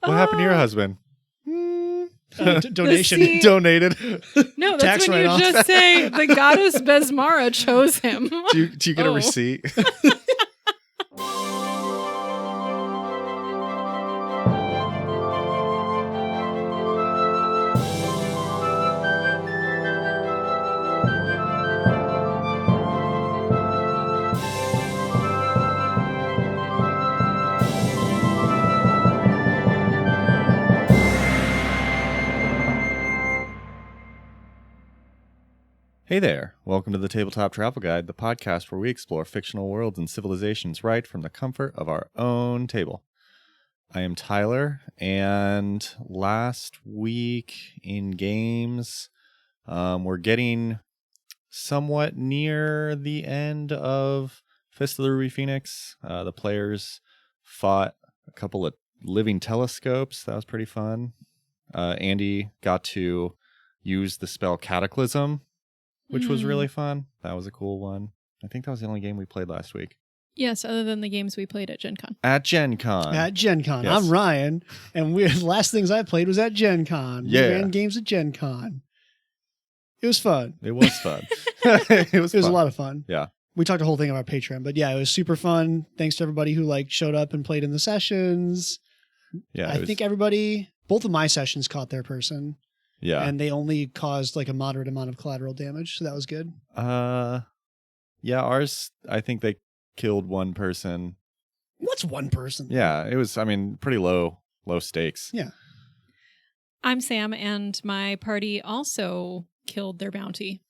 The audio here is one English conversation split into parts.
What happened to your husband? Donation. Donated. No, that's when you just say the goddess Besmara chose him. Do you get a receipt? Hey there, welcome to the Tabletop Travel Guide, the podcast where we explore fictional worlds and civilizations right from the comfort of our own table. I am Tyler, and last week in games, we're getting somewhat near the end of Fist of the Ruby Phoenix. The players fought a couple of living telescopes. That was pretty fun. Andy got to use the spell Cataclysm, which was really fun. That was a cool one. I think that was the only game we played last week. Yes, other than the games we played at Gen Con. At Gen Con. Yes. I'm Ryan, and the last things I played was at Gen Con. Yeah. We ran games at Gen Con. It was fun. It was fun. It was a lot of fun. Yeah. We talked a whole thing about Patreon, but yeah, it was super fun. Thanks to everybody who showed up and played in the sessions. Yeah. I think everybody, both of my sessions caught their person. Yeah. And they only caused a moderate amount of collateral damage, so that was good. Yeah, ours, I think they killed one person. What's one person? Yeah, it was, pretty low stakes. Yeah. I'm Sam, and my party also killed their bounty.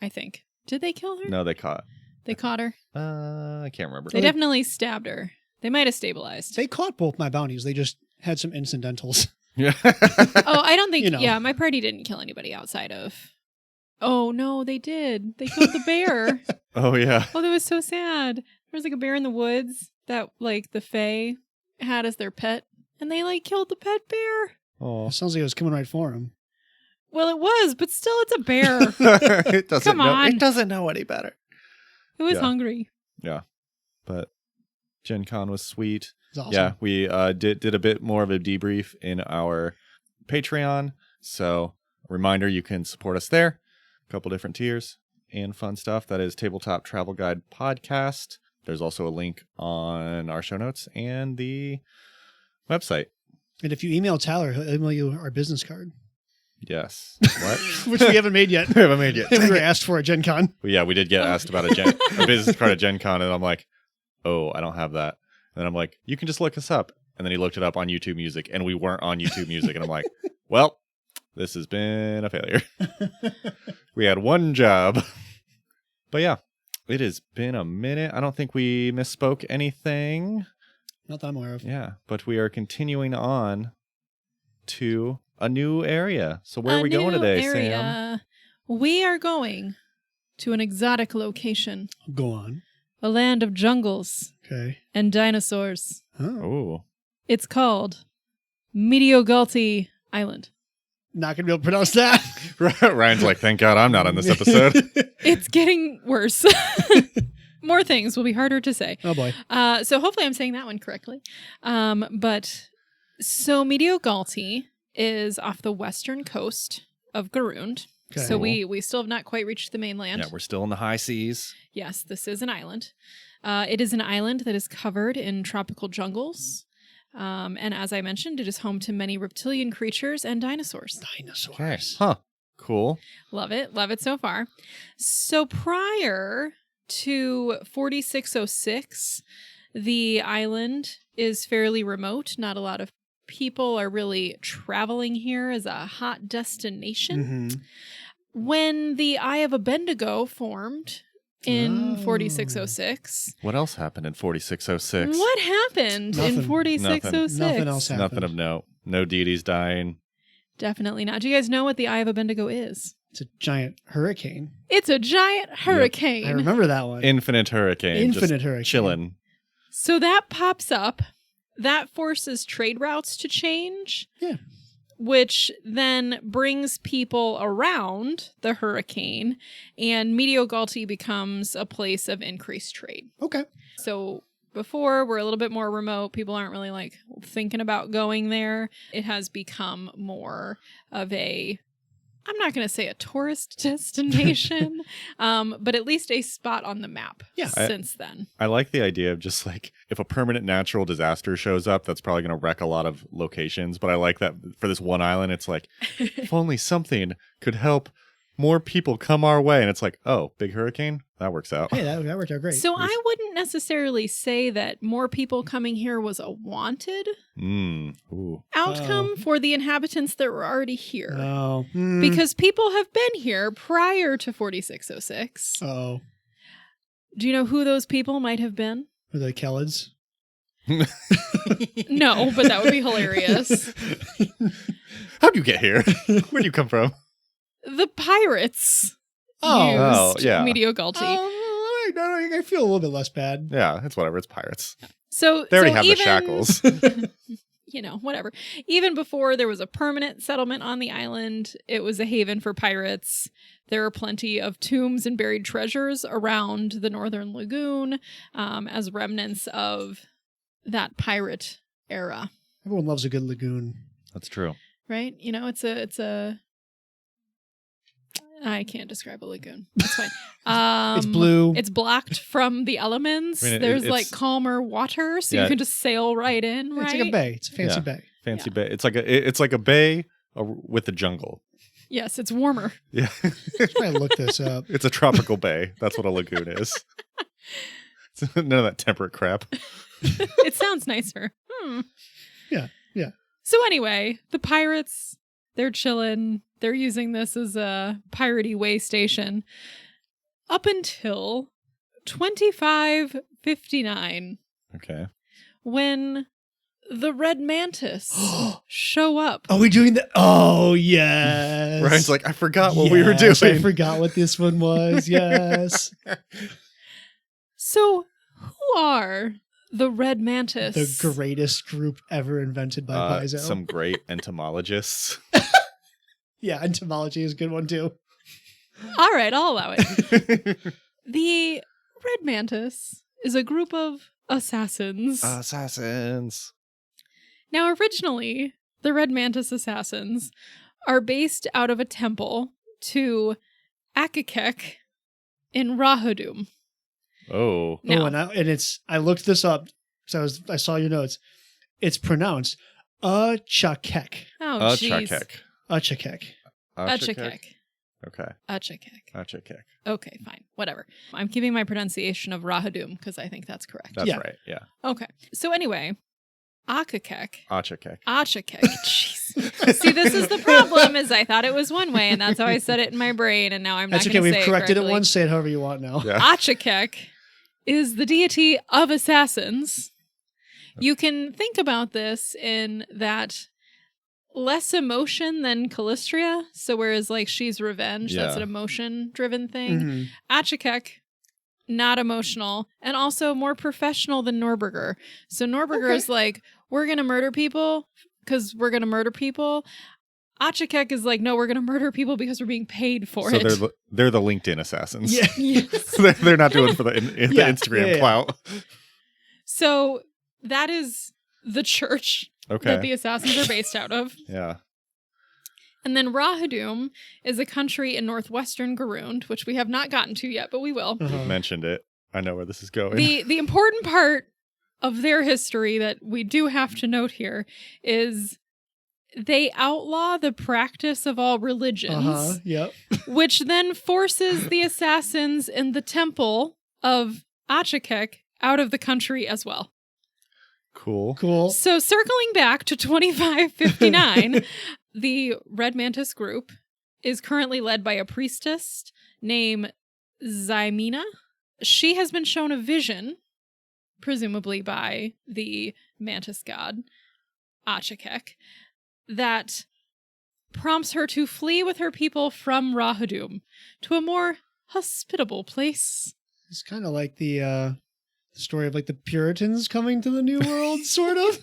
I think. Did they kill her? No, they caught. They caught her? I can't remember. They definitely stabbed her. They might have stabilized. They caught both my bounties. They just had some incidentals. Yeah. Oh, I don't think, Yeah, my party didn't kill anybody outside of... Oh, no, they did. They killed the bear. Oh, yeah. Oh, that was so sad. There was a bear in the woods that, the Fae had as their pet, and they, killed the pet bear. Oh. Sounds like it was coming right for him. Well, it was, but still, it's a bear. It doesn't Come know. on. It doesn't know any better. It was Yeah. hungry. Yeah. But Gen Con was sweet. It's awesome. Yeah, we did a bit more of a debrief in our Patreon. So, a reminder, you can support us there. A couple different tiers and fun stuff. That is Tabletop Travel Guide Podcast. There's also a link on our show notes and the website. And if you email Tyler, he'll email you our business card. Yes. What? Which we haven't made yet. We haven't made yet. We were asked for at Gen Con. Well, yeah, we did get asked about a business card at Gen Con, and I'm like, oh, I don't have that. And then I'm like, you can just look us up. And then he looked it up on YouTube Music, and we weren't on YouTube Music. And I'm like, well, this has been a failure. We had one job. But yeah, it has been a minute. I don't think we misspoke anything. Not that I'm aware of. Yeah, but we are continuing on to a new area. So where are we going today, Sam? We are going to an exotic location. Go on. A land of jungles Okay. and dinosaurs. Oh. Oh. It's called Mediogalti Island. Not going to be able to pronounce that. Ryan's like, thank God I'm not on this episode. It's getting worse. More things will be harder to say. Oh, boy. So hopefully I'm saying that one correctly. But so Mediogalti is off the western coast of Garund. Okay. So we still have not quite reached the mainland. Yeah, we're still in the high seas. Yes, this is an island. It is an island that is covered in tropical jungles. And as I mentioned, it is home to many reptilian creatures and dinosaurs. Dinosaurs. Huh. Cool. Love it. Love it so far. So prior to 4606, the island is fairly remote. Not a lot of people are really traveling here as a hot destination. Mm-hmm. When the Eye of Abendigo formed in 4606. What else happened in 4606? What happened in 4606? Nothing else happened. Nothing of note. No deities dying. Definitely not. Do you guys know what the Eye of Abendigo is? It's a giant hurricane. It's a giant hurricane. I remember that one. Infinite hurricane. Infinite just hurricane. Chilling. So that pops up. That forces trade routes to change. Yeah. Which then brings people around the hurricane, and Mediogalti becomes a place of increased trade. Okay. So before were a little bit more remote. People aren't really like thinking about going there. It has become more of a, I'm not going to say a tourist destination, but at least a spot on the map since then. I like the idea of just like, if a permanent natural disaster shows up, that's probably going to wreck a lot of locations. But I like that for this one island, it's like, if only something could help more people come our way. And it's like, oh, big hurricane? That works out. Hey, that worked out great. So I wouldn't necessarily say that more people coming here was a wanted outcome for the inhabitants that were already here. Oh. Because people have been here prior to 4606. Oh. Do you know who those people might have been? Were they Kellids? No, but that would be hilarious. How'd you get here? Where'd you come from? The pirates Oh, used yeah. Mediogalti. I feel a little bit less bad. Yeah, it's whatever. It's pirates. So They already have even, the shackles. You know, whatever. Even before there was a permanent settlement on the island, it was a haven for pirates. There are plenty of tombs and buried treasures around the northern lagoon as remnants of that pirate era. Everyone loves a good lagoon. That's true. Right? You know, it's a I can't describe a lagoon. That's fine. It's blue. It's blocked from the elements. I mean, There's it's like calmer water, so you can just sail right in, right? It's like a bay. It's a fancy bay. Fancy bay. It's like a bay with a jungle. Yes, it's warmer. Yeah. I'm trying to look this up. It's a tropical bay. That's what a lagoon is. None of that temperate crap. It sounds nicer. Yeah. So anyway, the pirates, they're chilling. They're using this as a piratey way station up until 2559. Okay. When the red mantis show up. Are we doing that? Oh, yes. Ryan's like, I forgot what we were doing. I forgot what this one was. Yes. So who are the red mantis? The greatest group ever invented by Paizo. Some great entomologists. Yeah, entomology is a good one too. All right, I'll allow it. The red mantis is a group of assassins. Assassins. Now, originally, the red mantis assassins are based out of a temple to Akakek in Rahadum. Oh. Now, I looked this up because I saw your notes. It's pronounced Achakek. oh, jeez. Achakek. Achakek. Okay. Achakek. Achakek. Okay, fine. Whatever. I'm keeping my pronunciation of Rahadum because I think that's correct. That's Yeah. right. Yeah. Okay. So anyway, Akakek. Achakek. Achakek. Jeez. See, this is the problem is I thought it was one way and that's how I said it in my brain and now I'm That's not okay. going to say We've corrected it correctly. once. Say it however you want now. Yeah. Achakek is the deity of assassins. You can think about this in that less emotion than Callistria. So whereas like she's revenge, that's Yeah. an emotion-driven thing. Mhm. Achakek, not emotional, and also more professional than Norberger. So Norberger is like, we're going to murder people because we're going to murder people. Achakek is like, no, we're going to murder people because we're being paid for So it. they're the LinkedIn assassins. Yeah. Yes. they're not doing it for the Instagram Yeah. clout. So that is the church Okay. that the assassins are based out of. Yeah. And then Rahadum is a country in northwestern Garund, which we have not gotten to yet, but we will. Uh-huh. Mentioned it. I know where this is going. The important part of their history that we do have to note here is they outlaw the practice of all religions, Uh-huh. Yep. which then forces the assassins in the temple of Achakek out of the country as well. Cool. Cool. So circling back to 2559, the Red Mantis group is currently led by a priestess named Zymina. She has been shown a vision, presumably by the mantis god, Achakek, that prompts her to flee with her people from Rahadum to a more hospitable place. It's kind of like the story of like the Puritans coming to the New World, sort of.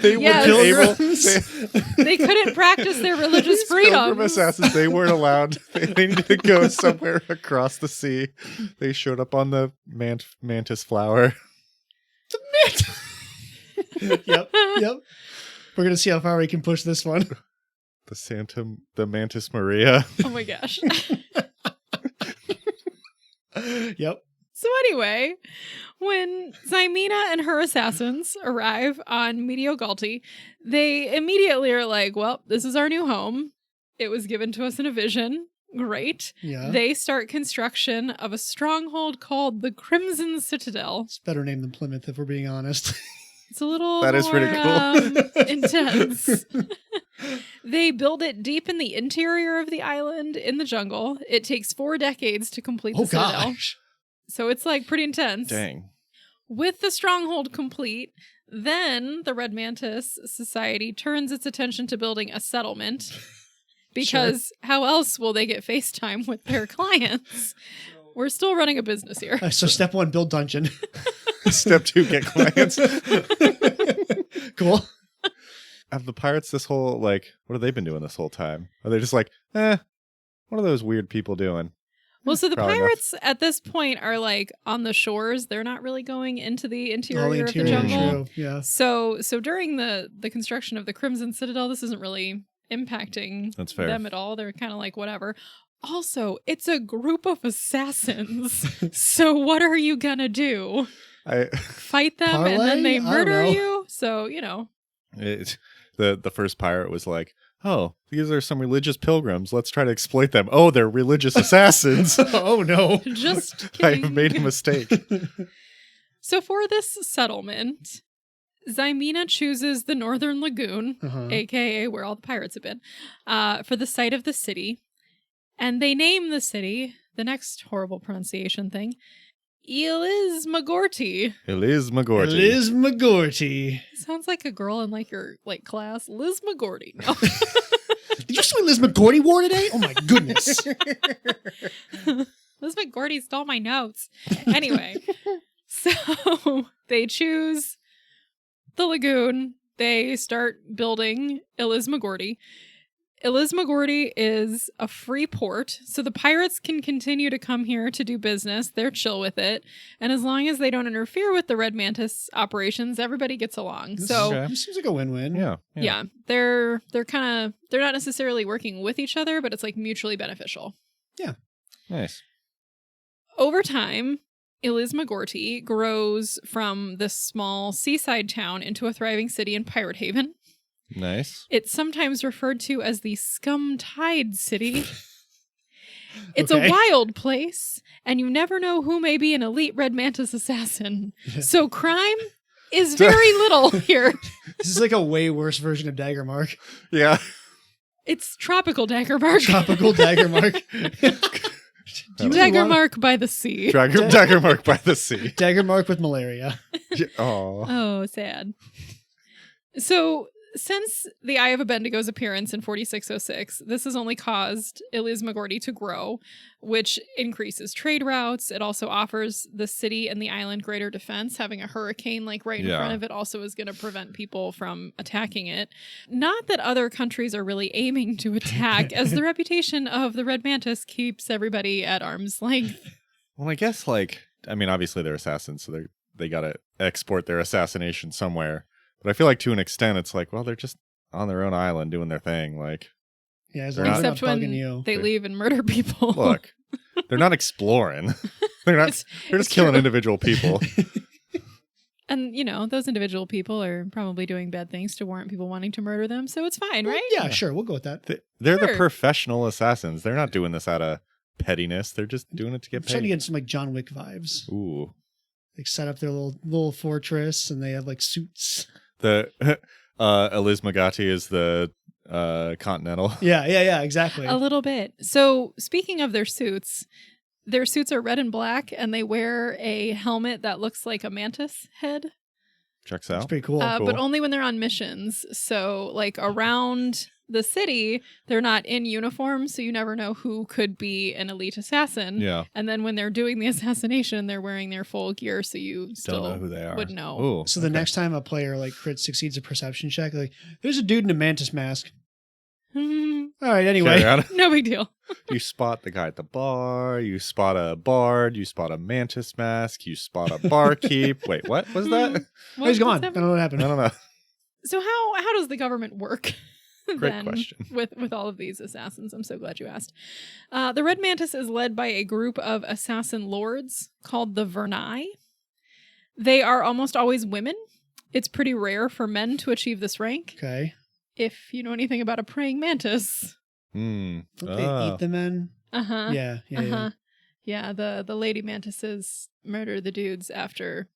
They Yes. were able. They couldn't practice their religious Pilgrim freedoms. assassins, they weren't allowed. They needed to go somewhere across the sea. They showed up on the mantis flower. Yep. We're gonna see how far we can push this one. The Mantis Maria. Oh my gosh. Yep. So anyway, when Xymena and her assassins arrive on Mediogalti, they immediately are like, well, this is our new home. It was given to us in a vision. Great. Yeah. They start construction of a stronghold called the Crimson Citadel. It's a better name than Plymouth, if we're being honest. It's a little That is more, pretty cool. Intense. They build it deep in the interior of the island in the jungle. It takes 4 decades to complete the citadel. Gosh. So it's like pretty intense. Dang. With the stronghold complete, then the Red Mantis Society turns its attention to building a settlement. Because how else will they get FaceTime with their clients? We're still running a business here. So step 1, build dungeon. Step 2, get clients. Cool. Have the pirates this whole, like, what have they been doing this whole time? Are they just like, what are those weird people doing? Well, so the Probably pirates at this point are like on the shores. They're not really going into the interior of the interior, jungle. true. Yeah. So during the construction of the Crimson Citadel, this isn't really impacting That's fair. them at all. They're kind of like whatever. Also, it's a group of assassins. So what are you gonna do? Fight them and then they Parlay? I don't murder know. you? So, the first pirate was like, oh, these are some religious pilgrims. Let's try to exploit them. Oh, they're religious assassins. Oh, no. just I kidding. have made a mistake. So for this settlement, Xymena chooses the Northern Lagoon, aka where all the pirates have been, for the site of the city. And they name the city, the next horrible pronunciation thing, Elismagorti. Elismagorti. Liz McGorty. Sounds like a girl in like your class. Liz McGorty. No. Did you see Liz McGorty wore today? Oh, my goodness. Liz McGorty stole my notes. Anyway, so they choose the lagoon. They start building Elismagorti. Elismagorti is a free port, so the pirates can continue to come here to do business. They're chill with it. And as long as they don't interfere with the Red Mantis operations, everybody gets along. This seems like a win-win. Yeah, they're not necessarily working with each other, but it's like mutually beneficial. Yeah. Nice. Over time, Elismagorti grows from this small seaside town into a thriving city and pirate haven. Nice. It's sometimes referred to as the Scum Tide City. It's Okay. a wild place, and you never know who may be an elite Red Mantis assassin. So crime is very little here. This is like a way worse version of Dagger Mark. Yeah. It's tropical Dagger Mark. Tropical Dagger Mark. Dagger Mark by the sea. Dagger Mark by the sea. Dagger Mark with malaria. Oh. Oh, sad. So, since the Eye of Abendigo's appearance in 4606, this has only caused Elismagorti to grow, which increases trade routes. It also offers the city and the island greater defense. Having a hurricane like right in front of it also is going to prevent people from attacking it. Not that other countries are really aiming to attack, as the reputation of the Red Mantis keeps everybody at arm's length. Well, I guess, obviously they're assassins, so they got to export their assassination somewhere. But I feel like to an extent, it's like, well, they're just on their own island doing their thing. Like, Yeah, as They're long as Except they're not when bugging you. they leave and murder people. look, they're not exploring. They're just it's killing true. individual people. And, those individual people are probably doing bad things to warrant people wanting to murder them, so it's fine, right? Yeah, sure. We'll go with that. They're the Sure. professional assassins. They're not doing this out of pettiness. They're just doing it to I'm get trying to paid. get some like John Wick vibes. Ooh. Like set up their little fortress and they have like suits. The Elismagorti is the Continental. Yeah, exactly. A little bit. So, speaking of their suits are red and black, and they wear a helmet that looks like a mantis head. Checks It's out. pretty cool. But only when they're on missions. So, like around the city, they're not in uniform, so you never know who could be an elite assassin. Yeah. And then when they're doing the assassination, they're wearing their full gear, so you still Don't know who they are. would know. Ooh, So the next time a player like succeeds a perception check, like there's a dude in a mantis mask. All right, anyway. Carry on. No big deal. You spot the guy at the bar. You spot a bard. You spot a mantis mask. You spot a barkeep. Wait, what was that? Oh, he's gone. I what's don't happening? know what I happened. don't know. So how does the government work? Great then question. with all of these assassins? I'm so glad you asked. The Red Mantis is led by a group of assassin lords called the Verni. They are almost always women. It's pretty rare for men to achieve this rank. Okay. If you know anything about a praying mantis. Don't they eat the men? Uh-huh. Yeah. Yeah, the lady mantises murder the dudes after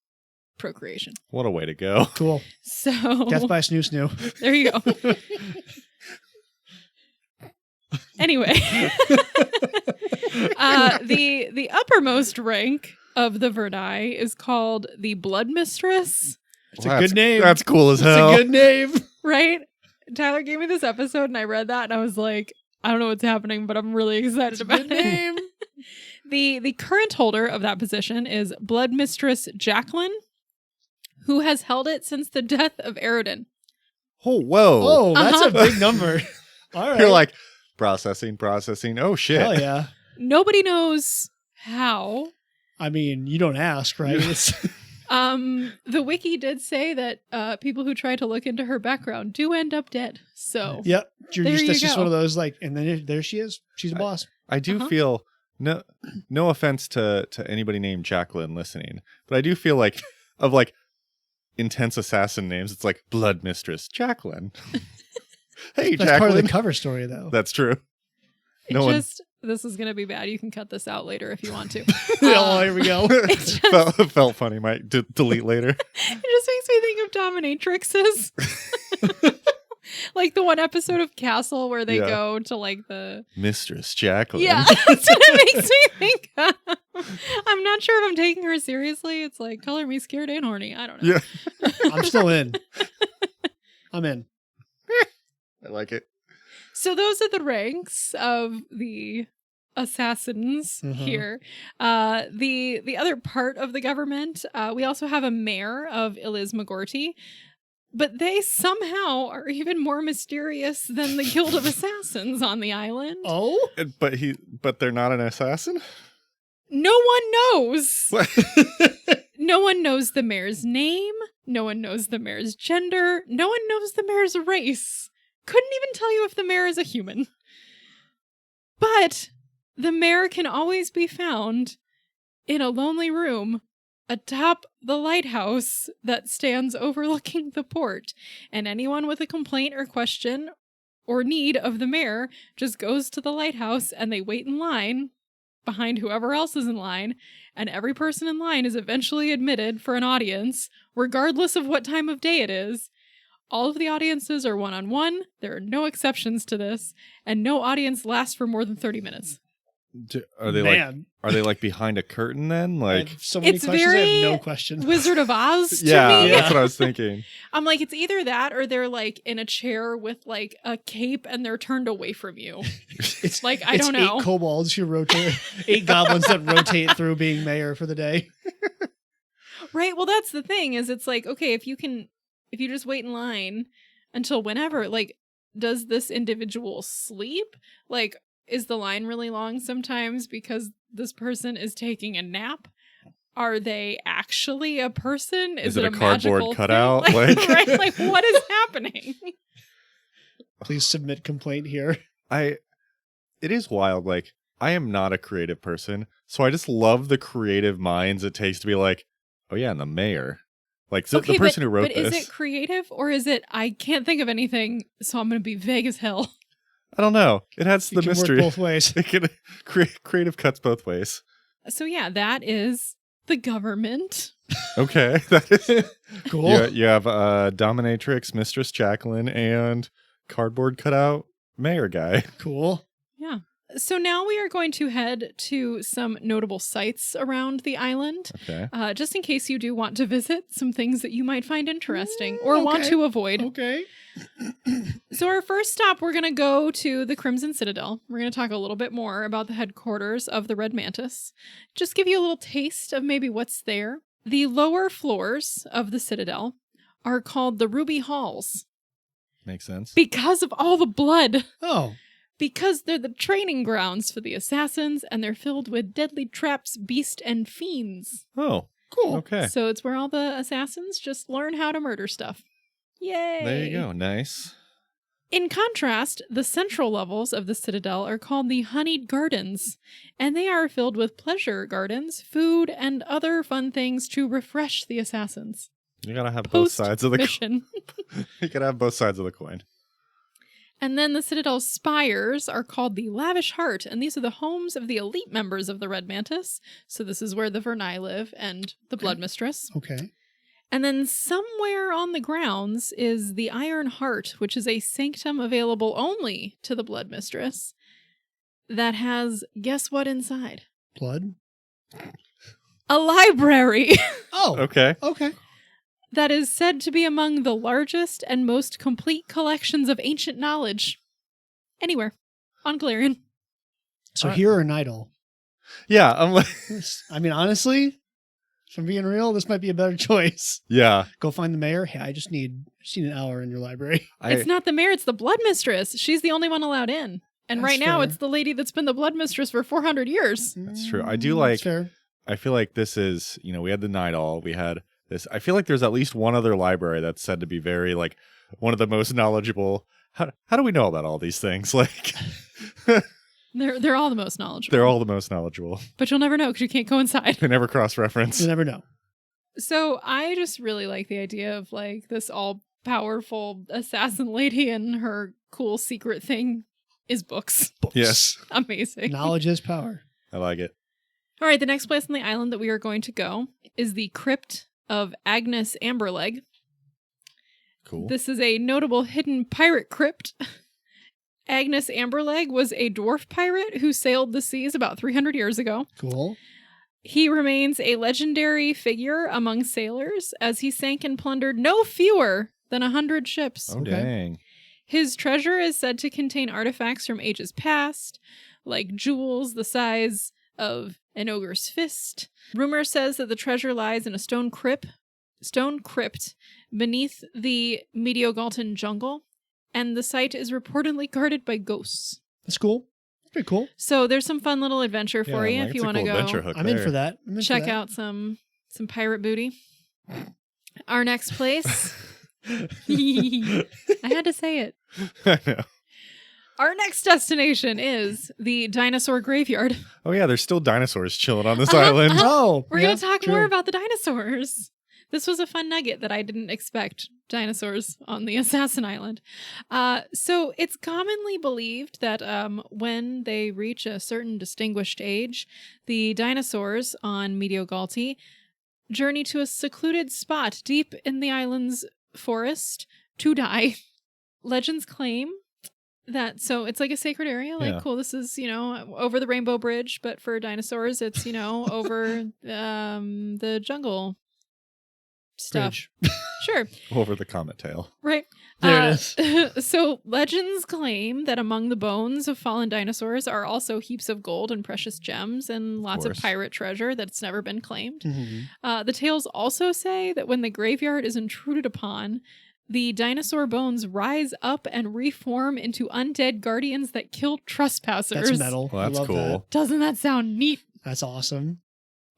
procreation. What a way to go. Cool. So Death by snoo snoo. there you go. Anyway, the uppermost rank of the Verni is called the Blood Mistress, It's a good name. That's cool as It's hell. a good name. right? Tyler gave me this episode and I read that and I was like, I don't know what's happening, but I'm really excited about Good it. name. The current holder of that position is Blood Mistress Jacqueline, who has held it since the death of Aroden. Oh, whoa. Oh, that's Uh-huh. a big number. All right. You're like, processing. Oh, shit. hell yeah. Nobody knows how. I mean, you don't ask, right? It's, The wiki did say that people who try to look into her background do end up dead. So yep. There you That's just go. one of those like, and then there she is. She's a boss. I do Uh-huh. feel, no offense to anybody named Jacqueline listening, but I do feel like, of like, intense assassin names, it's like Blood Mistress Jacqueline. Hey, That's part of Jacqueline. the cover story, though. That's true. it No one- just this is gonna be bad. You can cut this out later if you want to. Oh, here we go. It just, felt funny. Might delete later. it just makes me think of dominatrixes. Like the one episode of Castle where they Yeah. go to like the Mistress Jacqueline. yeah, that's what it makes me think of. I'm not sure if I'm taking her seriously. It's like color me scared and horny. I don't know. Yeah. I'm still in. I'm in. I like it. So those are the ranks of the assassins Mhm. here. The other part of the government, we also have a mayor of Ilismagorti, but they somehow are even more mysterious than the Guild of Assassins on the island. Oh? But they're not an assassin? No one knows. No one knows the mayor's name. No one knows the mayor's gender. No one knows the mayor's race. Couldn't even tell you if the mayor is a human. But the mayor can always be found in a lonely room atop the lighthouse that stands overlooking the port. And anyone with a complaint or question or need of the mayor just goes to the lighthouse and they wait in line behind whoever else is in line, and every person in line is eventually admitted for an audience, regardless of what time of day it is. All of the audiences are one-on-one. There are no exceptions to this, and no audience lasts for more than 30 minutes. Are they Man. like behind a curtain then? I Like, have so many It's questions. I very have no questions. Wizard of Oz to yeah, me. that's what I was thinking. I'm like, it's either that or they're like in a chair with like a cape and they're turned away from you. It's Like, I don't know. 8 kobolds who rotate, 8 goblins that rotate through being mayor for the day. Right. Well, that's the thing is it's like, okay, if you just wait in line until whenever, like, does this individual sleep? Like, is the line really long sometimes because this person is taking a nap? Are they actually a person? Is it it a cardboard magical cutout? thing? Like- right? Like, what is happening? Please submit complaint here. It is wild. Like, I am not a creative person, so I just love the creative minds it takes to be like, oh yeah, and the mayor. Like, so the person who wrote but this. is it creative or is it, I can't think of anything, so I'm going to be vague as hell? I don't know. It has It the can mystery. work both ways. It can creative cuts both ways. So yeah, that is the government. Okay. That is, Cool. you have dominatrix, Mistress Jacqueline, and cardboard cutout mayor guy. Cool. Yeah. So now we are going to head to some notable sites around the island, Okay. just in case you do want to visit some things that you might find interesting or want okay. to avoid. Okay. So our first stop, we're going to go to the Crimson Citadel. We're going to talk a little bit more about the headquarters of the Red Mantis. Just give you a little taste of maybe what's there. The lower floors of the Citadel are called the Ruby Halls. Makes sense. Because of all the blood. Oh. Because they're the training grounds for the assassins, and they're filled with deadly traps, beasts, and fiends. Oh, Cool. okay. So it's where all the assassins just learn how to murder stuff. Yay! There you go. Nice. In contrast, the central levels of the Citadel are called the Honeyed Gardens, and they are filled with pleasure gardens, food, and other fun things to refresh the assassins. You gotta have both sides of the Mission. You gotta have both sides of the coin. And then the Citadel's spires are called the Lavish Heart, and these are the homes of the elite members of the Red Mantis. So this is where the Vernai live and the Blood Mistress. Okay. And then somewhere on the grounds is the Iron Heart, which is a sanctum available only to the Blood Mistress that has, guess what inside? Blood? A library Oh. Okay. Okay. that is said to be among the largest and most complete collections of ancient knowledge anywhere on Golarion. So here or Nidal? Yeah, I'm like, I mean, honestly, if I'm being real, this might be a better choice. yeah. Go find the mayor. Hey, I just need an hour in your library. It's not the mayor, it's the Blood Mistress. She's the only one allowed in. And That's right now, fair. it's the lady that's been the Blood Mistress for 400 years. That's true. I do like, That's fair. I feel like this is, we had the Night Owl, we had this. I feel like there's at least one other library that's said to be very, like, one of the most knowledgeable. How do we know about all these things? Like, They're all the most knowledgeable. they're all the most knowledgeable. But you'll never know because you can't go inside. They never cross-reference. You never know. So I just really like the idea of like this all-powerful assassin lady and her cool secret thing is books. Yes. Amazing. Knowledge is power. I like it. All right, the next place on the island that we are going to go is the Crypt of Agnes Amberleg. Cool. This is a notable hidden pirate crypt. Agnes Amberleg was a dwarf pirate who sailed the seas about 300 years ago. Cool. He remains a legendary figure among sailors as he sank and plundered no fewer than 100 ships. Oh, Okay. dang. His treasure is said to contain artifacts from ages past, like jewels the size of an ogre's fist. Rumor says that the treasure lies in a stone crypt beneath the Mediogalti jungle, and the site is reportedly guarded by ghosts. That's cool. Pretty cool. So there's some fun little adventure for Yeah, you like, if it's you a want to cool go adventure hook I'm in there. for that. check out some pirate booty. Our next place. I had to say it. I know. Our next destination is the dinosaur graveyard. Oh, yeah, there's still dinosaurs chilling on this Uh-huh, island. uh-huh. Oh, We're yeah, going to talk true. more about the dinosaurs. This was a fun nugget that I didn't expect. Dinosaurs on the Assassin Island. So it's commonly believed that when they reach a certain distinguished age, the dinosaurs on Mediogalti journey to a secluded spot deep in the island's forest to die. Legends claim that, so it's like a sacred area, like, Yeah. cool, this is, over the Rainbow Bridge, but for dinosaurs, it's, over the jungle stuff. Bridge. Sure. Over the comet tail. Right. There it is. So legends claim that among the bones of fallen dinosaurs are also heaps of gold and precious gems and lots of course. pirate treasure that's never been claimed. Mhm. The tales also say that when the graveyard is intruded upon, the dinosaur bones rise up and reform into undead guardians that kill trespassers. That's metal. Well, I that's love cool. that. Doesn't that sound neat? That's awesome.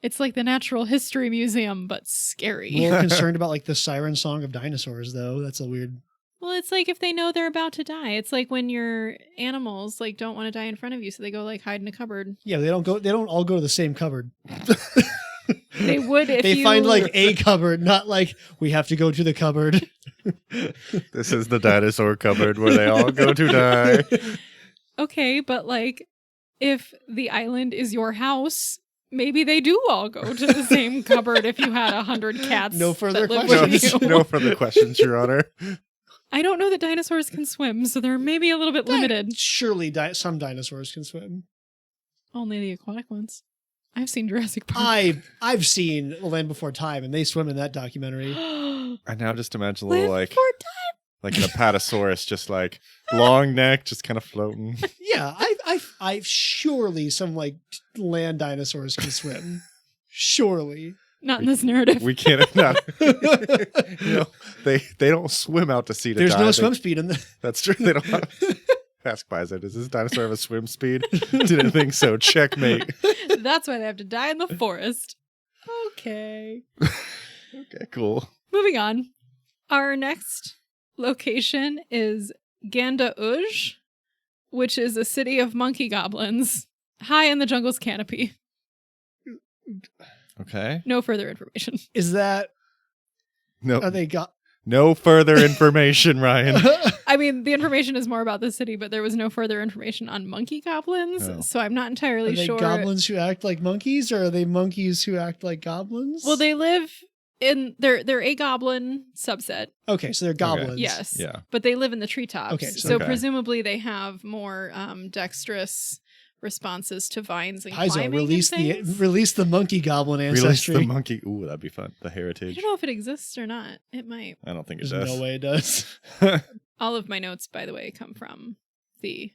It's like the Natural History Museum, but scary. A little concerned about like the siren song of dinosaurs, though. That's a weird. Well, it's like if they know they're about to die. It's like when your animals like don't want to die in front of you, so they go like hide in a cupboard. Yeah, they don't all go to the same cupboard. They would if They you find like a cupboard, not like we have to go to the cupboard. This is the dinosaur cupboard where they all go to die. Okay, but like if the island is your house, maybe they do all go to the same cupboard if you had 100 cats. No further that live questions. with you. No further questions, Your Honor. I don't know that dinosaurs can swim, so they're maybe a little bit limited. Surely some dinosaurs can swim. Only the aquatic ones. I've seen Jurassic Park. I've seen Land Before Time, and they swim in that documentary. I now just imagine a little Live like for time. Like an apatosaurus, just like long neck, just kind of floating. Yeah, I've surely some like land dinosaurs can swim. Surely. Not in this narrative. We can't not. They don't swim out to sea to There's die. no swim speed in the. That's true. They don't have. Ask Paizo, does this dinosaur have a swim speed? Didn't think so. Checkmate. That's why they have to die in the forest. Okay. Okay, cool. Moving on. Our next location is Ganda Uj, which is a city of monkey goblins, high in the jungle's canopy. Okay. No further information. Is that? No. Are they got? No further information, Ryan. I mean, the information is more about the city, but there was no further information on monkey goblins, Oh. so I'm not entirely Are they sure. goblins who act like monkeys, or are they monkeys who act like goblins? Well, they live in they're a goblin subset. Okay, so they're goblins. Yes. Yeah. But they live in the treetops. Okay, so Okay. presumably they have more dexterous responses to vines and Paizo, climbing release the monkey goblin Release ancestry. the monkey. Ooh, that'd be fun. The I heritage. don't know if it exists or not. It might. I don't think it There's does. no way it does. All of my notes, by the way, come from the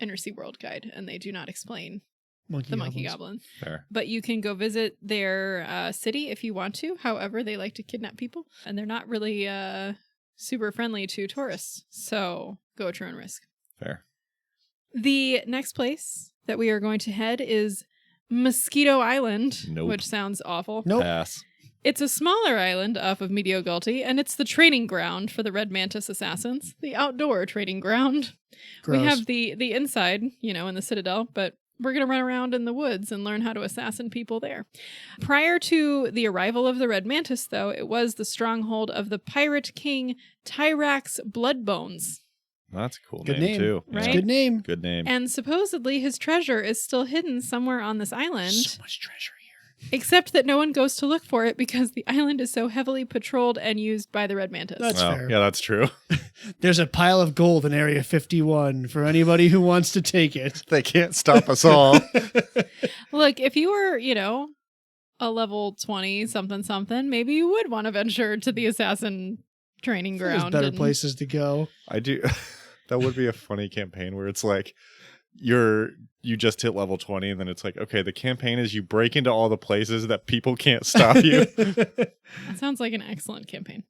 Inner Sea World Guide, and they do not explain the monkey goblin. Fair. But you can go visit their city if you want to. However, they like to kidnap people, and they're not really super friendly to tourists. So go at your own risk. Fair. The next place that we are going to head is Mosquito Island, Nope. which sounds awful. Nope. Pass. It's a smaller island off of Mediogalti, and it's the training ground for the Red Mantis assassins, the outdoor training ground. Gross. We have the inside, in the Citadel, but we're going to run around in the woods and learn how to assassin people there. Prior to the arrival of the Red Mantis, though, it was the stronghold of the pirate king Tyrax Bloodbones. That's a cool Good name, name. too. Right? Yeah. Good name. Good name. And supposedly his treasure is still hidden somewhere on this island. So much treasure here. Except that no one goes to look for it because the island is so heavily patrolled and used by the Red Mantis. That's Oh, fair. yeah, that's true. There's a pile of gold in Area 51 for anybody who wants to take it. They can't stop us all. Look, if you were, a level 20 something, maybe you would want to venture to the assassin training There's ground. better and- places to go. I do. That would be a funny campaign where it's like you just hit level 20 and then it's like, okay, the campaign is you break into all the places that people can't stop you. That sounds like an excellent campaign.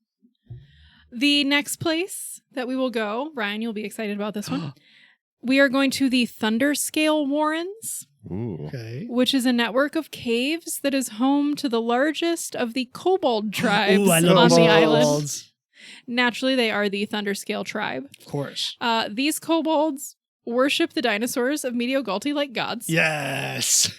The next place that we will go, Ryan, you'll be excited about this one. We are going to the Thunderscale Warrens, Ooh. Okay. which is a network of caves that is home to the largest of the kobold tribes Ooh, I on love the island. kobolds. Naturally, they are the Thunderscale tribe. Of course. These kobolds worship the dinosaurs of Mediogalti like gods, Yes.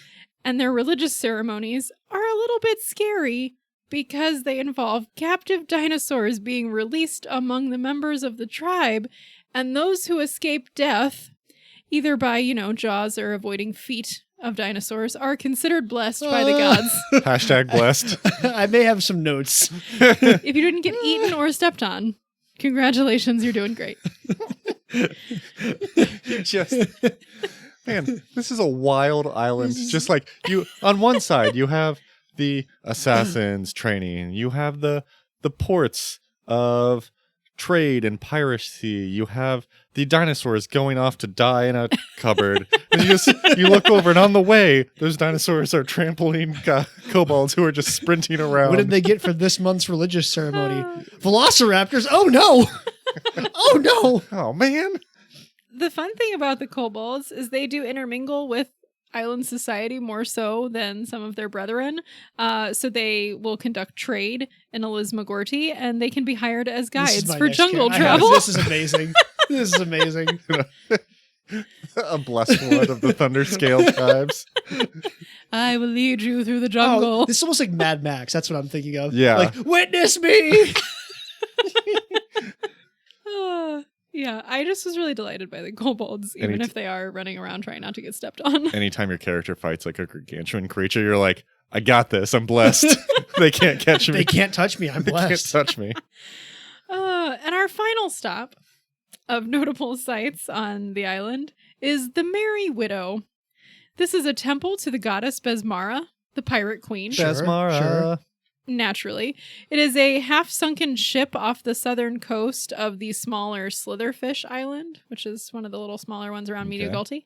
and their religious ceremonies are a little bit scary because they involve captive dinosaurs being released among the members of the tribe, and those who escape death, either by, Jaws or avoiding feet of dinosaurs, are considered blessed by the gods. Hashtag blessed. I may have some notes. If you didn't get eaten or stepped on, congratulations, you're doing great. You just, man, this is a wild island. Just like you, on one side, you have the assassins training. You have the ports of trade and piracy. You have the dinosaurs going off to die in a cupboard. And you look over, and on the way, those dinosaurs are trampling kobolds who are just sprinting around. What did they get for this month's religious ceremony? Velociraptors? Oh no! Oh no! Oh man! The fun thing about the kobolds is they do intermingle with island society more so than some of their brethren. So they will conduct trade in Elismagorti, and they can be hired as This is guides my for next jungle character. travel. This is amazing. This is amazing. A blessed one of the Thunderscale tribes. I will lead you through the jungle. Oh, this is almost like Mad Max. That's what I'm thinking of. Yeah. Like, witness me! Yeah, I just was really delighted by the kobolds, even if they are running around trying not to get stepped on. Anytime your character fights like a gargantuan creature, you're like, I got this. I'm blessed. They can't catch me. They can't touch me. I'm They can't blessed. touch me. And our final stop of notable sites on the island is the Merry Widow. This is a temple to the goddess Besmara, the pirate queen. Sure, Besmara. sure. naturally. It is a half-sunken ship off the southern coast of the smaller Slitherfish Island, which is one of the little smaller ones around Okay. Mediogalti.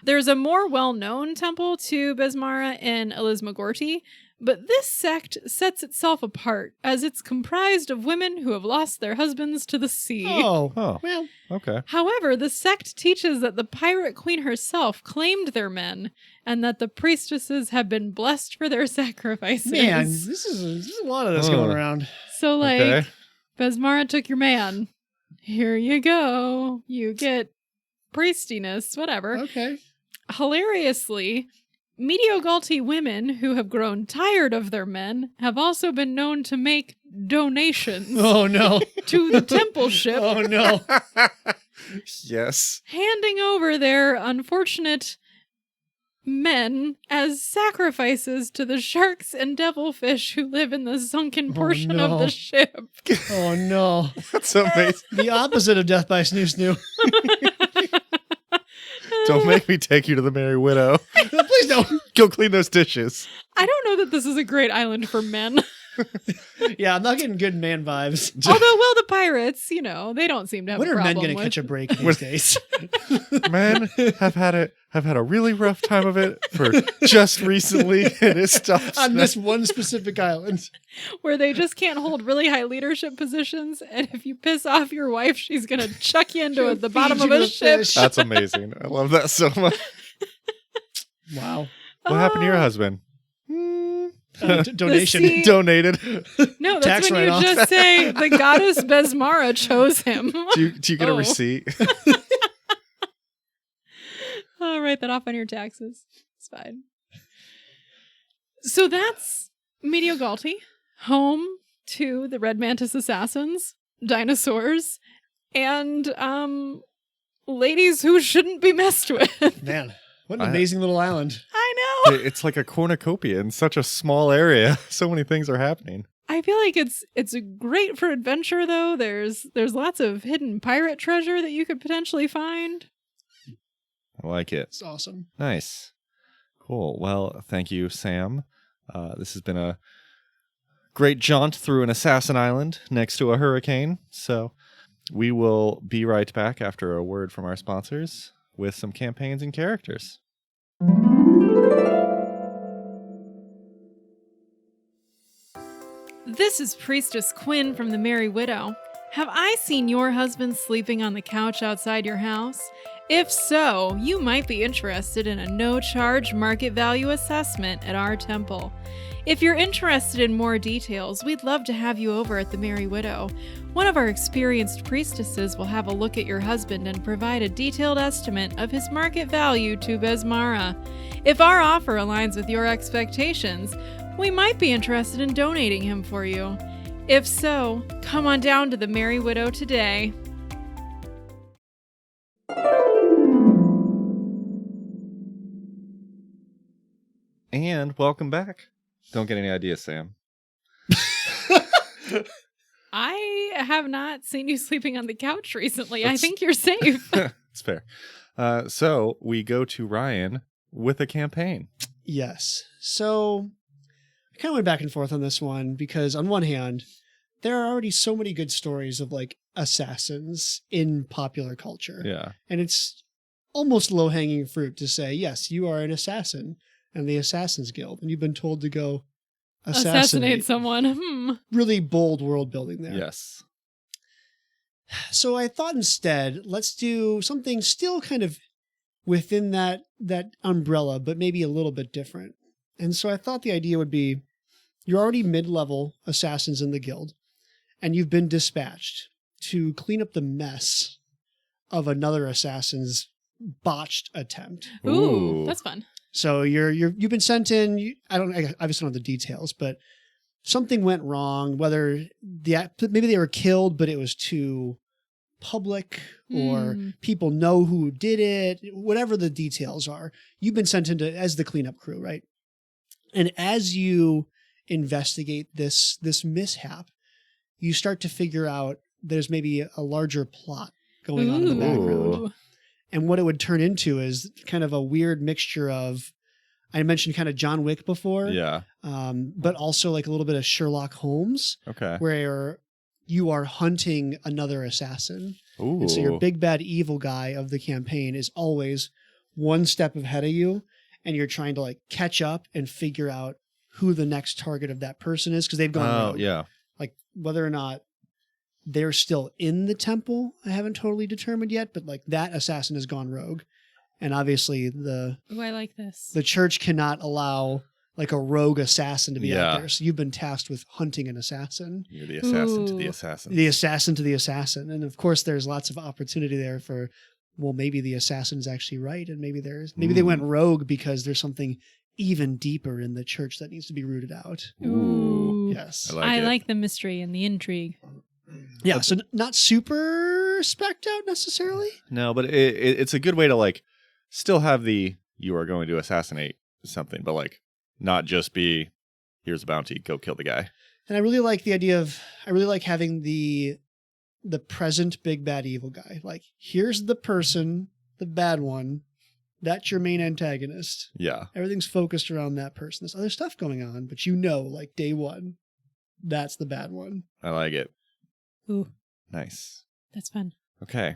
There's a more well-known temple to Besmara in Elismagorti, but this sect sets itself apart as it's comprised of women who have lost their husbands to the sea. Oh, Oh. well, Okay. However, the sect teaches that the pirate queen herself claimed their men and that the priestesses have been blessed for their sacrifices. man, this is a lot of this going around. So, like, Okay. Besmara took your man. Here you go. You get priestiness, whatever. Okay. Hilariously, Mediogalti women who have grown tired of their men have also been known to make donations Oh, no. to the temple ship, Oh, no. Yes. handing over their unfortunate men as sacrifices to the sharks and devilfish who live in the sunken portion of no. the ship. Oh, no. That's amazing. The opposite of Death by Snoo Snoo. Don't make me take you to the Merry Widow. Please don't. Go clean those dishes. I don't know that this is a great island for men. Yeah, I'm not getting good man vibes. Although, well, the pirates, you know, they don't seem to have When a are men problem going to with. catch a break these days? Men have had a really rough time of it for just recently, and it stops. On this one specific island. Where they just can't hold really high leadership positions, and if you piss off your wife, she's gonna chuck you into She'll the feed bottom you of a with ship. fish. That's amazing. I love that so much. Wow. What happened to your Oh. husband? Donation. sea- Donated. No, that's Tax when you write-off. just say the goddess Besmara chose him. Do you get a Oh. receipt? I'll write that off on your taxes. It's fine. So that's Mediogalti, home to the Red Mantis assassins, dinosaurs, and ladies who shouldn't be messed with. Man, what an amazing little island. I know. It's like a cornucopia in such a small area. So many things are happening. I feel like it's great for adventure though. There's lots of hidden pirate treasure that you could potentially find. I like it. It's awesome. Nice. Cool. Well, thank you, Sam. This has been a great jaunt through an assassin island next to a hurricane. So we will be right back after a word from our sponsors with some campaigns and characters. This is Priestess Quinn from the Merry Widow. Have I seen your husband sleeping on the couch outside your house? If so, you might be interested in a no-charge market value assessment at our temple. If you're interested in more details, we'd love to have you over at the Merry Widow. One of our experienced priestesses will have a look at your husband and provide a detailed estimate of his market value to Besmara. If our offer aligns with your expectations, we might be interested in donating him for you. If so, come on down to the Merry Widow today. And welcome back. Don't get any ideas, Sam. I have not seen you sleeping on the couch recently. I That's- think you're safe. It's fair. So we go to Ryan with a campaign. Yes. So I kind of went back and forth on this one because on one hand, there are already so many good stories of like assassins in popular culture. Yeah. And it's almost low-hanging fruit to say, yes, you are an assassin and the Assassin's Guild, and you've been told to go Assassinate someone. Really bold world building there. Yes. So I thought instead, let's do something still kind of within that umbrella, but maybe a little bit different. And so I thought the idea would be, you're already mid-level assassins in the guild, and you've been dispatched to clean up the mess of another assassin's botched attempt. Ooh, Ooh. that's fun. So you've been sent in. I obviously don't know the details, but something went wrong. Whether maybe they were killed, but it was too public, or people know who did it. Whatever the details are, you've been sent into as the cleanup crew, right? And as you investigate this mishap, you start to figure out there's maybe a larger plot going on in the background. Ooh. And what it would turn into is kind of a weird mixture of I mentioned kind of John Wick before. Yeah. But also like a little bit of Sherlock Holmes, Okay. where you are hunting another assassin. Ooh. And so your big bad evil guy of the campaign is always one step ahead of you, and you're trying to like catch up and figure out who the next target of that person is, because they've gone rogue. Yeah. Like whether or not they're still in the temple, I haven't totally determined yet, but like that assassin has gone rogue. And obviously I like this. the church cannot allow like a rogue assassin to be out Yeah. there. So you've been tasked with hunting an assassin. You're the assassin to the Ooh. assassin. The assassin to the assassin. And of course there's lots of opportunity there for, well, maybe the assassin's actually right, and maybe they went rogue because there's something even deeper in the church that needs to be rooted out. Ooh. Yes. I it. like the mystery and the intrigue. Yeah, so not super specced out necessarily. No, but it's a good way to like still have you are going to assassinate something, but like not just be, here's a bounty, go kill the guy. And I really like the idea of, I really like having the present big bad evil guy. Like, here's the person, the bad one. That's your main antagonist. Yeah. Everything's focused around that person. There's other stuff going on, but like day one, that's the bad one. I like it. Ooh, Nice. that's fun. Okay.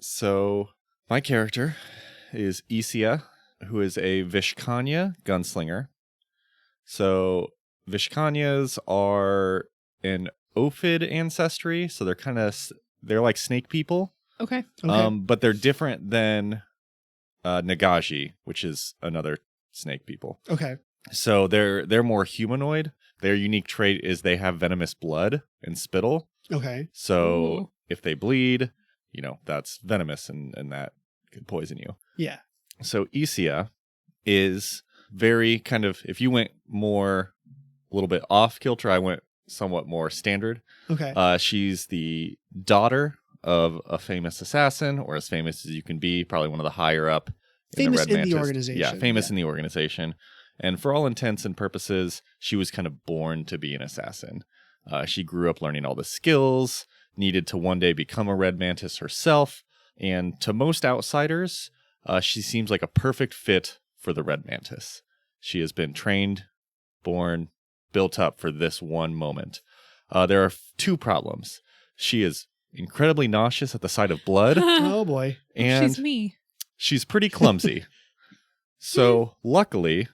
So my character is Isia, who is a Vishkanya gunslinger. So Vishkanyas are an Ophid ancestry, so they're like snake people. Okay. But they're different than Nagashi, which is another snake people. Okay. So they're more humanoid. Their unique trait is they have venomous blood and spittle. Okay. So Ooh. if they bleed, that's venomous and that could poison you. Yeah. So Isia is very kind of, if you went more a little bit off kilter, I went somewhat more standard. Okay. She's the daughter of a famous assassin, or as famous as you can be, probably one of the higher up Famous in the Red in the Mantis. organization. Yeah, famous Yeah. in the organization. And for all intents and purposes, she was kind of born to be an assassin. She grew up learning all the skills, needed to one day become a Red Mantis herself, and to most outsiders, she seems like a perfect fit for the Red Mantis. She has been trained, born, built up for this one moment. There are two problems. She is incredibly nauseous at the sight of blood, Oh boy. and She's me. she's pretty clumsy. So luckily,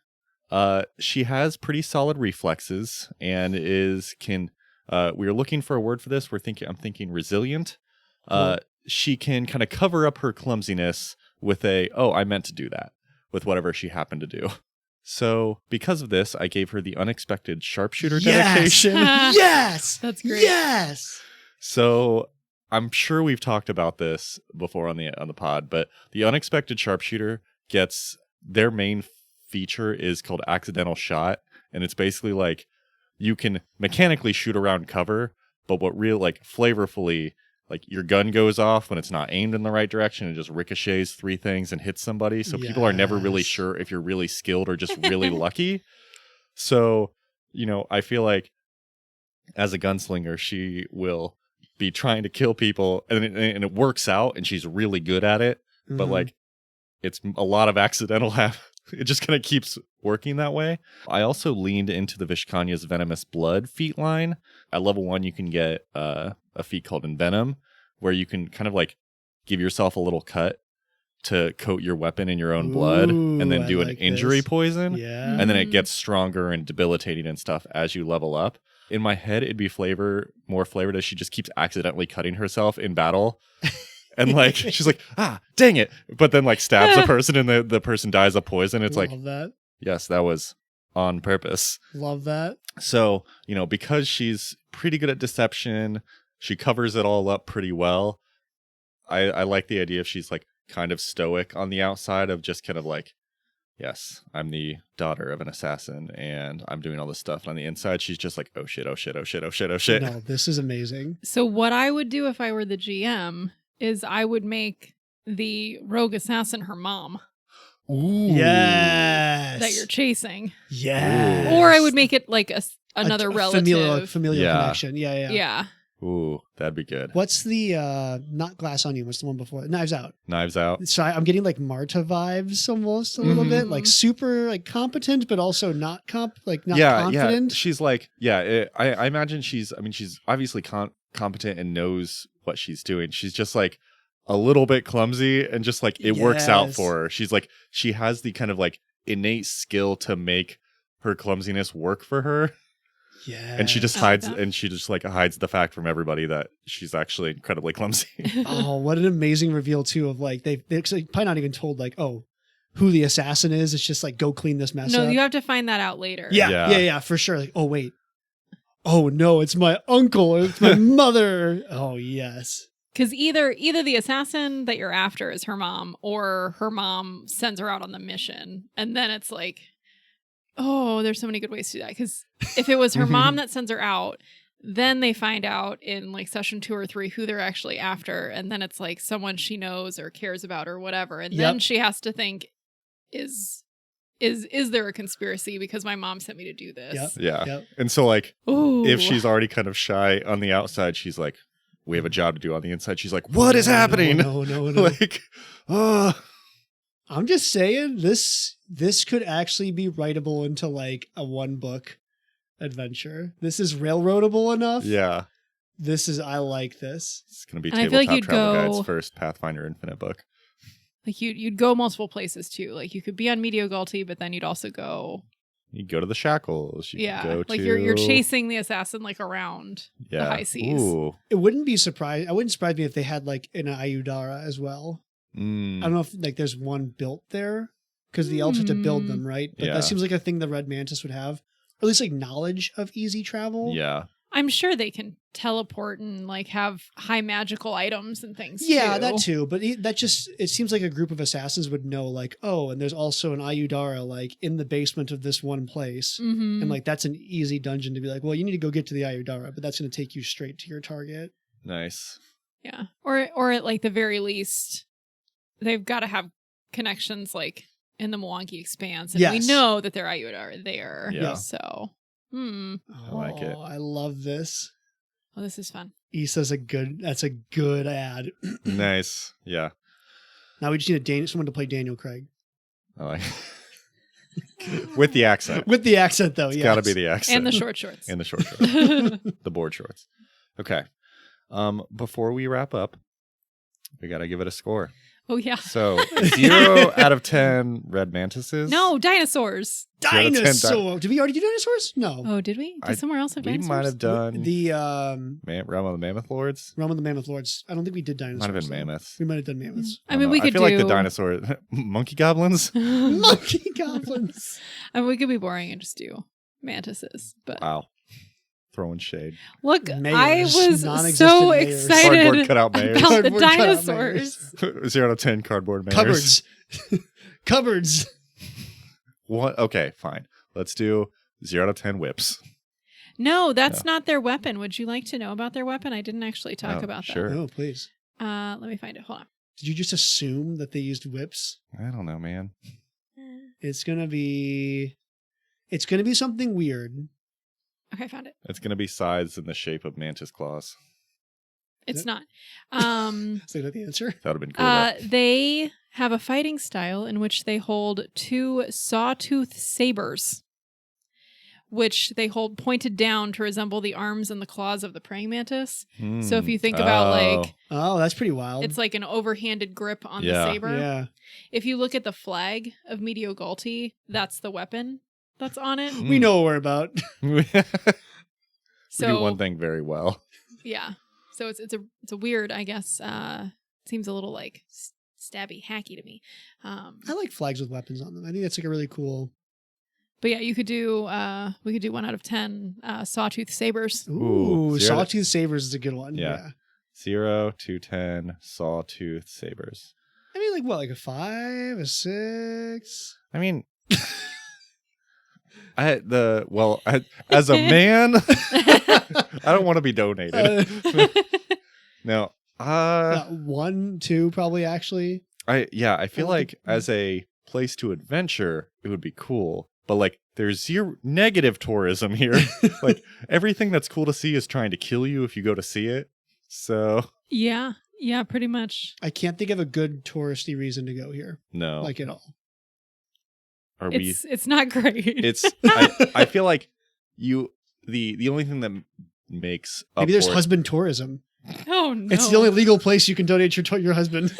she has pretty solid reflexes and we are looking for a word for this. I'm thinking resilient. Cool. She can kind of cover up her clumsiness with I meant to do that, with whatever she happened to do. So because of this, I gave her the unexpected sharpshooter dedication. Yes. That's great. Yes. So I'm sure we've talked about this before on the pod, but the unexpected sharpshooter gets their main feature is called accidental shot, and it's basically like you can mechanically shoot around cover, but what real like flavorfully, like your gun goes off when it's not aimed in the right direction and just ricochets 3 things and hits somebody. So people are never really Yes. sure if you're really skilled or just really lucky. So, I feel like as a gunslinger, she will be trying to kill people and it works out and she's really good at it. But Mhm. like it's a lot of accidental it just kind of keeps working that way. I also leaned into the Vishkanya's Venomous Blood feat line. At level 1, you can get a feat called Envenom, where you can kind of like give yourself a little cut to coat your weapon in your own blood and then Ooh, do I an like injury this. poison. Yeah. And then it gets stronger and debilitating and stuff as you level up. In my head, it'd be more flavored as she just keeps accidentally cutting herself in battle. And like she's like, dang it. But then like stabs a person and the person dies of poison. It's Love like, that. yes, that was on purpose. Love that. So, because she's pretty good at deception, she covers it all up pretty well. I like the idea of she's like kind of stoic on the outside of just kind of like, yes, I'm the daughter of an assassin and I'm doing all this stuff. And on the inside, she's just like, oh shit, oh shit, oh shit, oh shit, oh shit. No, this is amazing. So what I would do if I were the GM is I would make the rogue assassin her mom Ooh. Yes. that you're chasing. Yes. Or I would make it like another a relative. familial Yeah. connection. Yeah. Yeah. Ooh, that'd be good. What's the not Glass Onion? What's the one before? Knives Out. Knives Out. So I'm getting like Marta vibes almost a little bit, like super like competent, but also not confident. Yeah. She's like, I imagine she's obviously competent and knows what she's doing. She's just like a little bit clumsy and just like it works out for her. She's like, she has the kind of like innate skill to make her clumsiness work for her. Yeah. And she just hides the fact from everybody that she's actually incredibly clumsy. Oh, what an amazing reveal too of like they're probably not even told like, oh, who the assassin is. It's just like, go clean this mess up. No, you have to find that out later. Yeah, for sure. Like, oh wait. Oh no, it's my uncle, it's my mother. Oh yes. Because either the assassin that you're after is her mom, or her mom sends her out on the mission. And then it's like, oh, there's so many good ways to do that. Because if it was her mom that sends her out, then they find out in like session 2 or 3 who they're actually after. And then it's like someone she knows or cares about or whatever. And then she has to think, is there a conspiracy because my mom sent me to do this? Yep. And so like, if she's already kind of shy on the outside, she's like, we have a job to do on the inside. She's like, what is happening? No. Like, I'm just saying this could actually be writable into like a 1-book adventure. This is railroadable enough. Yeah. I like this. It's going to be And I feel like Tabletop you'd Travel go- Guide's first Pathfinder Infinite book. Like you'd go multiple places too. Like you could be on Mediogalti, but then you'd also go. You go to the Shackles. You can go like to... you're chasing the assassin like around the high seas. Ooh. It wouldn't surprise me if they had like an Ayudara as well. I don't know if like there's one built there because the elves have to build them, right? But that seems like a thing the Red Mantis would have, or at least like knowledge of easy travel. Yeah. I'm sure they can teleport and like have high magical items and things. Yeah, too. that too. But it seems like a group of assassins would know like, oh, and there's also an Ayudara like in the basement of this one place. Mm-hmm. And like that's an easy dungeon to be like, well, you need to go get to the Ayudara, but that's going to take you straight to your target. Nice. Yeah. Or at like the very least, they've got to have connections like in the Mwangi Expanse. And we know that their Ayudara are there. Yeah. So I like it. I love this. well, this is fun. Issa's that's a good ad. Nice. Yeah. Now we just need someone to play Daniel Craig. I like with the accent. With the accent though, It's got to be the accent. And the short shorts. And the short shorts. The board shorts. Okay. Before we wrap up, we got to give it a score. Oh, yeah. So 0 out of 10 red mantises. No, dinosaurs. Dinosaur. Did we already do dinosaurs? No. Oh, did we? Did somewhere else have We dinosaurs? might have done The Realm of the Mammoth Lords. Realm of the Mammoth Lords. I don't think we did dinosaurs. Might have been though. mammoths. We might have done mammoths. I mean, we could I feel like the dinosaur monkey goblins. Monkey goblins. I mean, we could be boring and just do mantises. But Wow. Throwing shade. look, Mayors, I was non-existent so mayors. excited Cardboard cutout mayors. about the Cardboard cutout dinosaurs. 0 out of 10 cardboard mayors. Cupboards. Cupboards. What? Okay, fine. Let's do 0 out of 10 whips. No, that's not their weapon. Would you like to know about their weapon? I didn't actually talk about sure. Oh, please. that. Let me find it. Hold on. Did you just assume that they used whips? I don't know, man. It's gonna be something weird. Okay, I found it. It's going to be scythes in the shape of mantis claws. It's not. Is that the answer? That would have been cool. They have a fighting style in which they hold 2 sawtooth sabers, which they hold pointed down to resemble the arms and the claws of the praying mantis. So if you think about like, oh, that's pretty wild. it's like an overhanded grip on the saber. Yeah. If you look at the flag of Mediogalti, that's the weapon that's on it. We know what we're about. we So do one thing very well. yeah. So it's a weird, I guess. Seems a little like stabby, hacky to me. I like flags with weapons on them. I think that's like a really cool. But yeah, you could do. We could do 1 out of 10 sawtooth sabers. Ooh, 0 sawtooth sabers is a good one. Yeah. 0 to 10 sawtooth sabers. I mean, like what, like a 5, a 6? I mean, as a man, I don't want to be donated. No. 1, 2, probably actually. I feel don't like think- as a place to adventure, it would be cool. But like there's zero negative tourism here. Like everything that's cool to see is trying to kill you if you go to see it. So Yeah, pretty much. I can't think of a good touristy reason to go here, no, like at all. are It's not great. It's I feel like the only thing that makes up Maybe there's for it- husband tourism. Oh no! It's the only legal place you can donate your husband.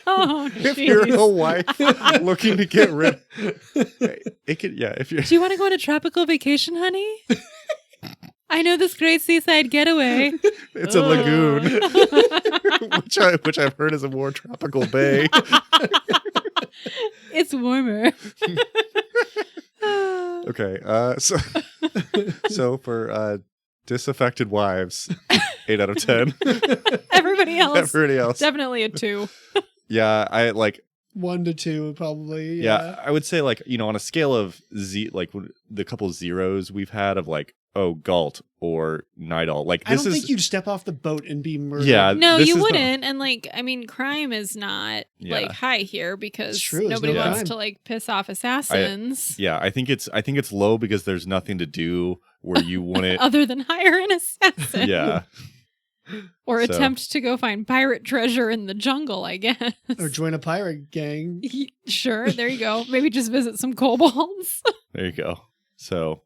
Oh, if you're jeez. a wife looking to get rid, it could if you're Do you want to go on a tropical vacation, honey? I know this great seaside getaway. it's a lagoon, which I've heard is a more tropical bay. It's warmer. Okay, so for disaffected wives, 8 out of 10. Everybody else, Everybody else, definitely a 2. yeah, I like. 1 to 2, probably. Yeah, I would say like on a scale of like the couple zeros we've had of like Galt or Nidal, like I this don't is think you'd step off the boat and be murdered. Yeah. No, this you is the- wouldn't. And like, I mean, crime is not like high here because It's true, there's nobody no wants crime. to like piss off assassins yeah. I think it's low because there's nothing to do where you wouldn't. other than hire an assassin. Yeah, Or So- attempt to go find pirate treasure in the jungle, I guess. Or join a pirate gang. Sure, there you go. Maybe just visit some kobolds. there you go. So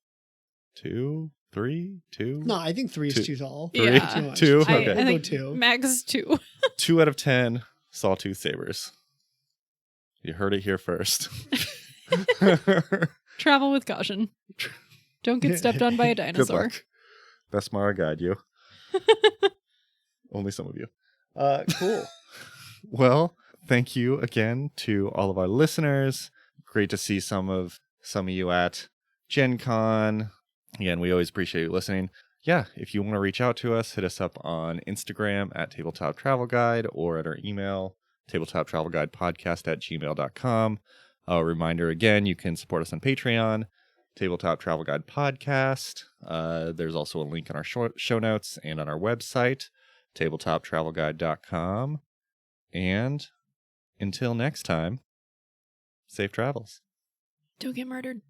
2, 3, 2. No, I think 3 is 2. too tall. Three? Yeah. Too much. Two? I, Okay. I We'll go think 2. max 2. 2 out of 10 sawtooth sabers. You heard it here first. Travel with caution. Don't get stepped on by a Good dinosaur. luck. Best Mara guide you. Only some of you. Cool. Well, thank you again to all of our listeners. Great to see some of you at Gen Con. Again, we always appreciate you listening. Yeah, if you want to reach out to us, hit us up on Instagram at Tabletop Travel Guide or at our email, tabletoptravelguidepodcast@gmail.com. A reminder again, you can support us on Patreon, Tabletop Travel Guide Podcast. There's also a link in our show notes and on our website, tabletoptravelguide.com. And until next time, safe travels. Don't get murdered.